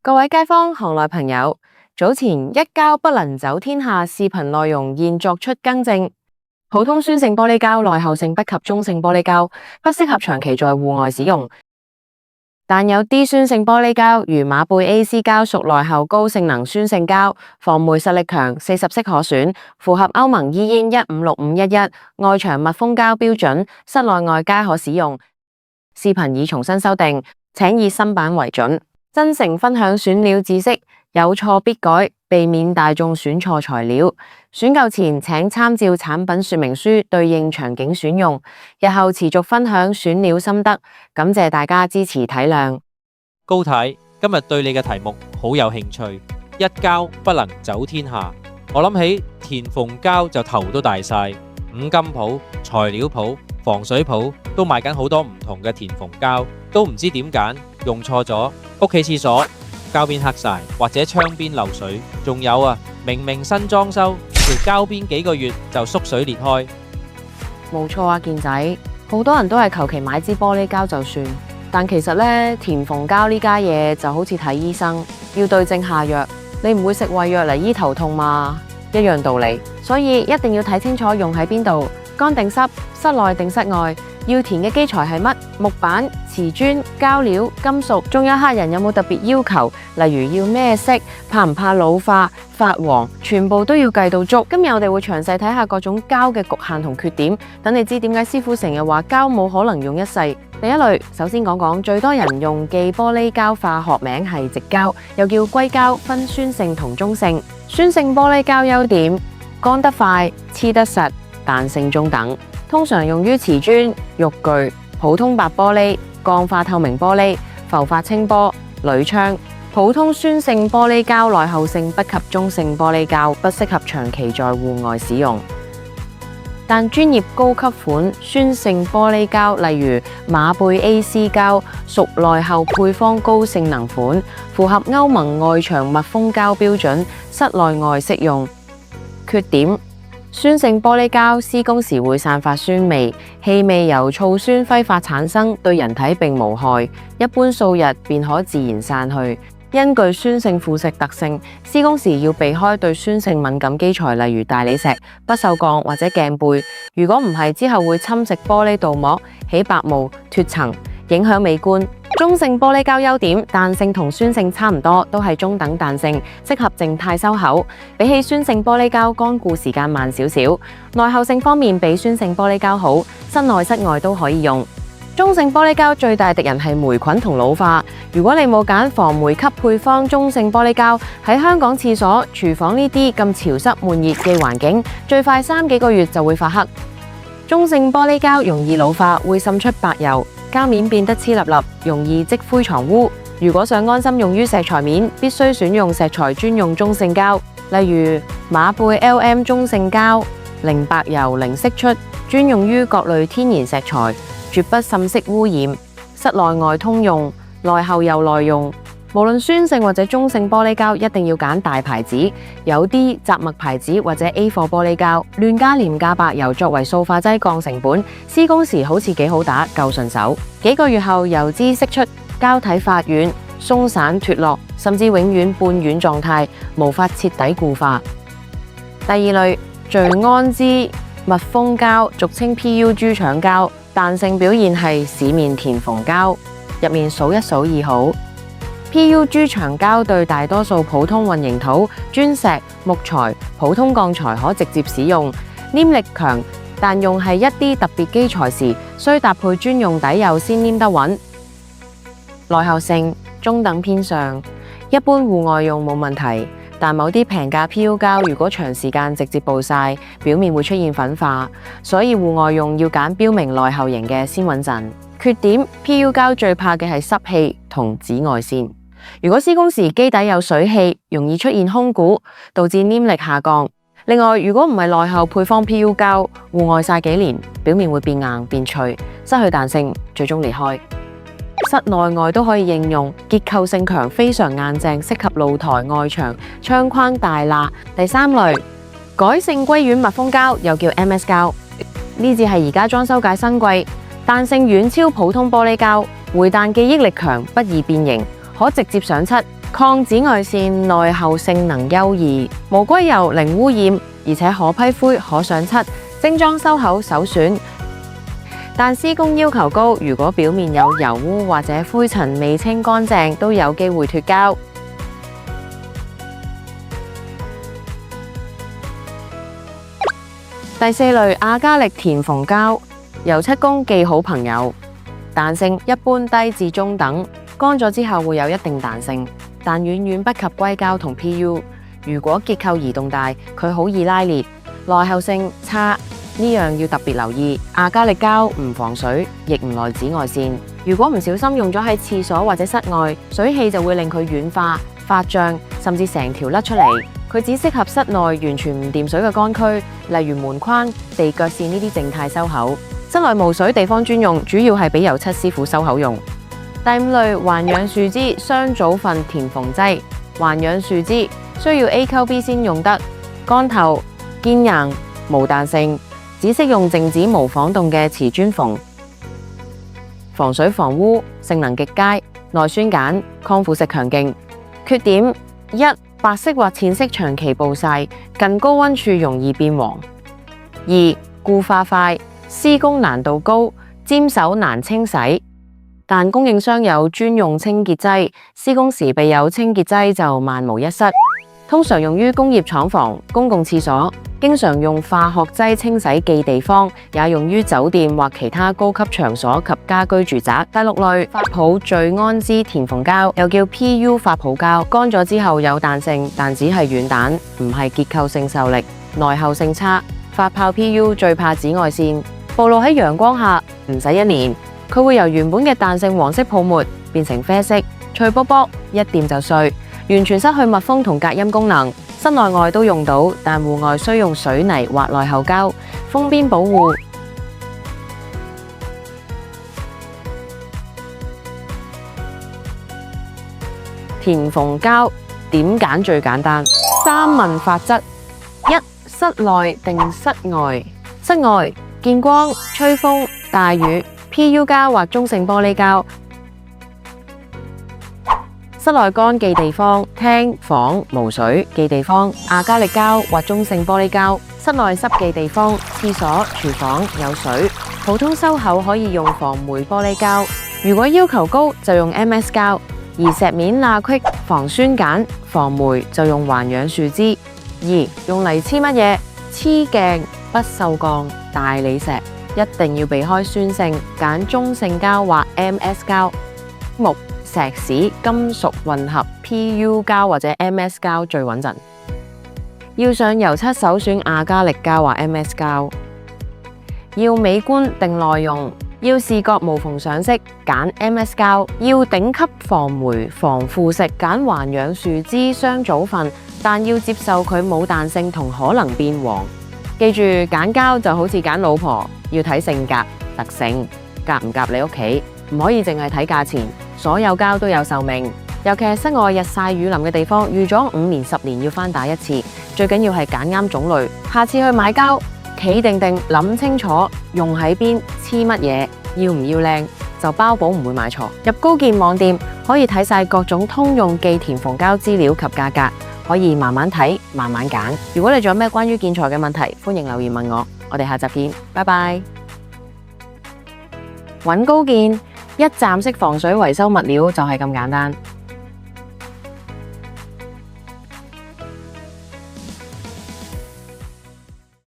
各位街坊、行內朋友，早前一膠不能走天下視頻內容現作出更正，普通酸性玻璃膠耐候性不及中性玻璃膠，不適合長期在戶外使用。但有啲酸性玻璃膠，如馬貝 AC 膠屬耐候高性能酸性膠，防霉實力強，40色可選，符合歐盟 EN 156511外牆密封膠標準，室內外皆可使用。視頻已重新修訂，請以新版為準。真誠分享選料知識，有錯必改，避免大眾選錯材料。選購前請參照產品說明書，對應場景選用。日後持續分享選料心得，感謝大家支持體諒。高太，今日對你嘅題目好有興趣。一膠不能走天下，我諗起田鳳膠就頭都大晒，五金鋪、材料鋪、防水鋪都賣緊好多唔同嘅田鳳膠，都唔知點揀，用錯咗。屋企廁所膠邊黑晒，或者窗邊漏水，仲有啊，明明新裝修，條膠邊幾個月就縮水裂開。冇錯啊，健仔，好多人都係求其買支玻璃膠就算，但其實呢，田鳳膠呢家嘢就好似睇醫生，要對症下藥。你唔會食胃藥嚟醫頭痛嘛？一樣道理，所以一定要睇清楚用喺邊度，乾定濕，室內定室外。要填嘅基材係乜？木板、瓷磚、膠料、金屬，仲有客人有冇特別要求，例如要咩色，怕唔怕老化、發黃，全部都要計到足。今日我哋會詳細睇下各種膠嘅局限同缺點，等你知點解師傅成日話膠冇可能用一世。第一類，首先講講最多人用嘅玻璃膠化學名係矽膠，又叫硅膠，分酸性同中性。酸性玻璃膠優點：乾得快、黐得實、彈性中等。通常用於瓷磚、浴具、普通白玻璃、鋼化透明玻璃、浮法清玻、鋁窗。普通酸性玻璃膠耐候性不及中性玻璃膠，不適合長期在戶外使用。但專業高級款酸性玻璃膠，例如馬貝 AC 膠，屬耐候配方高性能款，符合歐盟外牆密封膠標準，室內外適用。缺點：酸性玻璃膠施工時會散發酸味，氣味由醋酸揮發產生，對人體並無害，一般數日便可自然散去。因具酸性腐蝕特性，施工時要避開對酸性敏感基材，例如大理石、不鏽鋼或者鏡背。如果唔係，之後會侵蝕玻璃鍍膜，起白霧、脫層，影響美觀。中性玻璃膠優點：彈性同酸性差唔多，都係中等彈性，適合靜態收口。比起酸性玻璃膠，乾固時間慢少少。耐候性方面比酸性玻璃膠好，室內室外都可以用。中性玻璃膠最大敵人係霉菌同老化。如果你冇揀防霉級配方中性玻璃膠，喺香港廁所、廚房呢啲咁潮濕悶熱嘅環境，最快3幾個月就會發黑。中性玻璃膠容易老化，會滲出白油，膠面變得黐立立，容易積灰藏污。如果想安心用於石材面，必須選用石材專用中性膠，例如馬貝 LM 中性膠，零白油、零釋出，專用於各類天然石材，絕不滲色污染，室內外通用，耐候又耐用。無論酸性或者中性玻璃膠，一定要揀大牌子，有啲雜麥牌子或者 A 貨玻璃膠，亂加廉價白油作為塑化劑降成本，施工時好似幾好打，夠順手。幾個月後油脂釋出，膠體發軟、鬆散脫落，甚至永遠半軟狀態，無法徹底固化。第二類，聚氨酯密封膠，俗稱 PU 豬腸膠，彈性表現係市面田鳳膠入面數一數二好。PU 豬腸膠對大多數普通混凝土、磚石、木材、普通鋼材可直接使用，黏力強，但用係一啲特別基材時，需搭配專用底釉先黏得穩。耐候性中等偏上，一般戶外用冇問題，但某啲平價 PU 膠如果長時間直接暴曬，表面會出現粉化，所以戶外用要揀標明耐候型嘅先穩陣。缺點： PU 膠最怕嘅係濕氣同紫外線。如果施工時基底有水汽，容易出現空鼓，導致黏力下降。另外，如果唔係耐候配方 PU 膠，戶外曬幾年，表面會變硬變脆，失去彈性，最終裂開。室內外都可以應用，結構性強，非常硬淨，適合露台、外牆、窗框大罅。第三類，改性硅軟密封膠，又叫 MS 膠，呢隻係而家裝修界新貴，彈性遠超普通玻璃膠，回彈記憶力強，不易變形。可直接上漆，抗紫外線，耐候性能優異，無硅油，零污染，而且可批灰、可上漆，精裝收口首選。但施工要求高，如果表面有油污或者灰塵未清乾淨，都有機會脫膠。第四類亞加力填縫膠，油漆工記好朋友，彈性一般低至中等，乾咗之後會有一定彈性，但遠遠不及硅膠同 PU。如果結構移動大，佢好易拉裂，耐候性差，呢樣要特別留意。亞加力膠唔防水，亦唔耐紫外線。如果唔小心用咗喺廁所或者室外，水氣就會令佢軟化、發脹，甚至成條甩出嚟。佢只適合室內完全唔掂水嘅乾區，例如門框、地腳線呢啲靜態收口。室內無水地方專用，主要係俾油漆師傅收口用。第五類環氧樹脂雙組分填縫劑，環氧樹脂需要 A 溝 B 先用得，乾透、堅硬、無彈性，只適用靜止無晃動嘅瓷磚縫，防水防污，性能極佳，耐酸鹼，抗腐蝕強勁。缺點：一、白色或淺色長期暴曬，近高溫處容易變黃；二、固化快，施工難度高，沾手難清洗。但供應商有專用清潔劑，施工時備有清潔劑就萬無一失。通常用於工業廠房、公共廁所，經常用化學劑清洗記地方，也用於酒店或其他高級場所及家居住宅。第六類發泡聚氨酯填縫膠，又叫 PU 發泡膠，乾咗之後有彈性，但只係軟彈，唔係結構性受力，耐候性差。發泡 PU 最怕紫外線，暴露喺陽光下唔使1年，佢會由原本嘅彈性黃色泡沫變成啡色，脆卜卜，一掂就碎，完全失去密封同隔音功能。室內外都用到，但戶外需用水泥或耐候膠封邊保護。填縫膠點揀最簡單？3問法則：一、室內定室外？室外見光、吹風、大雨 ，PU 膠或中性玻璃膠。室內乾記地方，廳房無水記地方，亞加力膠或中性玻璃膠；室內濕記地方，廁所、廚房有水，普通收口可以用防霉玻璃膠。如果要求高，就用 MS 膠；而石面罅隙防酸鹼、防霉就用環氧樹脂。二、用嚟黐乜嘢？黐鏡、不鏽鋼、大理石，一定要避開酸性，揀中性膠或 MS 膠。木、石屎、金屬混合 PU 膠或者 MS 膠最穩陣。要上油漆首選亞加力膠或 MS 膠。要美觀定耐用？要視覺無縫上色，揀 MS 膠；要頂級防霉防腐蝕，揀環氧樹脂雙組分，但要接受佢冇彈性同可能變黃。記住揀膠就好似揀老婆，要睇性格特性，夾唔夾你屋企，唔可以淨係睇價錢。所有膠都有壽命，尤其係室外日曬雨淋嘅地方，預咗5年10年要翻打一次。最緊要係揀啱種類，下次去買膠，企定定諗清楚用喺邊，黐乜嘢，要唔要靚，就包保唔會買錯。入高見網店可以睇晒各種通用記填縫膠資料及價格，可以慢慢睇，慢慢揀。如果你仲有咩關於建材嘅問題，歡迎留言問我。我哋下集見，拜拜。揾高見，一站式防水維修物料就係咁簡單。